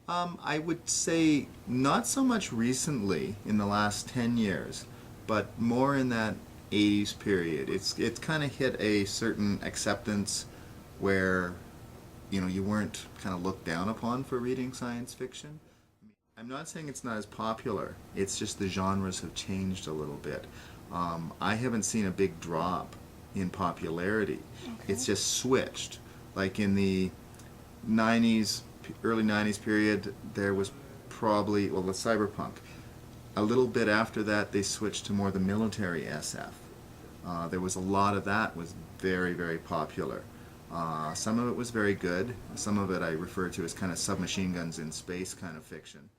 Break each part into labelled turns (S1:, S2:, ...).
S1: I would say not so much recently in the last 10 years, but more in that 80s period. It's kind of hit a certain acceptance where, you weren't kind of looked down upon for reading science fiction. I'm not saying it's not as popular. It's just the genres have changed a little bit. I haven't seen a big drop in popularity.
S2: Okay.
S1: It's just switched. Like in the 90s, early 90s period, there was probably, well, the cyberpunk. A little bit after that, they switched to more the military SF. There was a lot of that was very, very popular. Some of it was very good. Some of it I refer to as kind of submachine guns in space kind of fiction.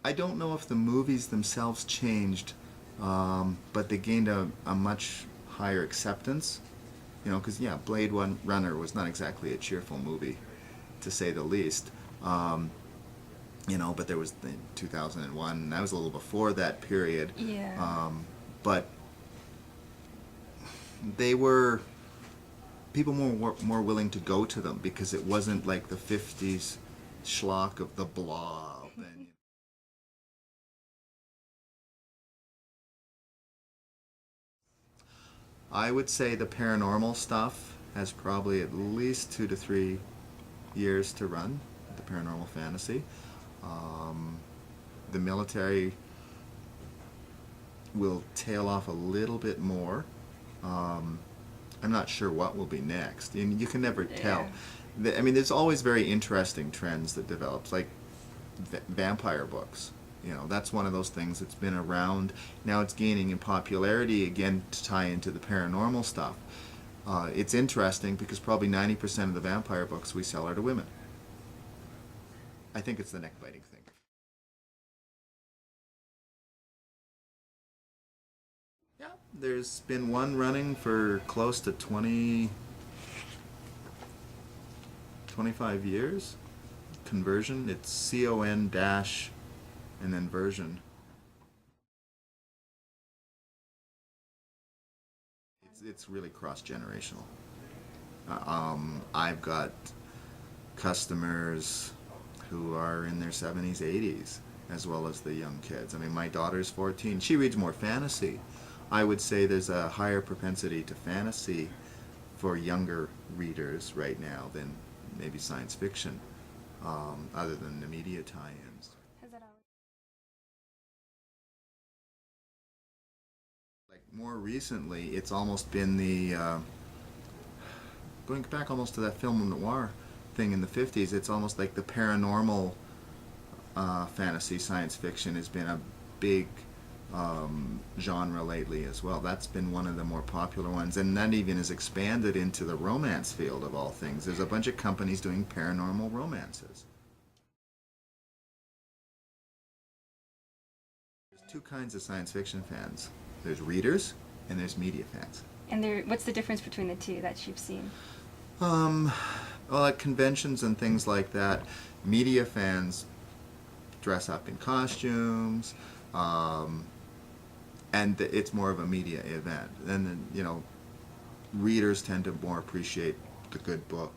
S1: I don't know if the movies themselves changed, but they gained a much higher acceptance. Because yeah, Runner was not exactly a cheerful movie, to say the least. But there was the 2001, and that was a little before that period.
S2: Yeah.
S1: But they were people more willing to go to them because it wasn't like the 50s schlock of the Blob and I would say the paranormal stuff has probably at least 2 to 3 years to run. The paranormal fantasy, um, the military will tail off a little bit more. Um, I'm not sure what will be next. You can never tell.
S2: Yeah.
S1: I mean, there's always very interesting trends that develop, like vampire books. That's one of those things that's been around. Now it's gaining in popularity again to tie into the paranormal stuff. It's interesting because probably 90% of the vampire books we sell are to women. I think it's the neck biting thing. Yeah, there's been one running for close to 25 years. Conversion, it's CON dash and then version. It's really cross generational. I've got customers who are in their 70s, 80s, as well as the young kids. I mean, my daughter's 14. She reads more fantasy. I would say there's a higher propensity to fantasy for younger readers right now than maybe science fiction, other than the media tie-ins.
S2: Has that always?
S1: Like more recently, it's almost been going back almost to that film noir thing in the 50s. It's almost like the paranormal fantasy science fiction has been a big genre lately as well. That's been one of the more popular ones, and that even has expanded into the romance field of all things. There's a bunch of companies doing paranormal romances. There's two kinds of science fiction fans. There's readers and there's media fans.
S2: And there, what's the difference between the two that you've seen?
S1: Um, well, at conventions and things like that, media fans dress up in costumes, and it's more of a media event. And then, readers tend to more appreciate the good book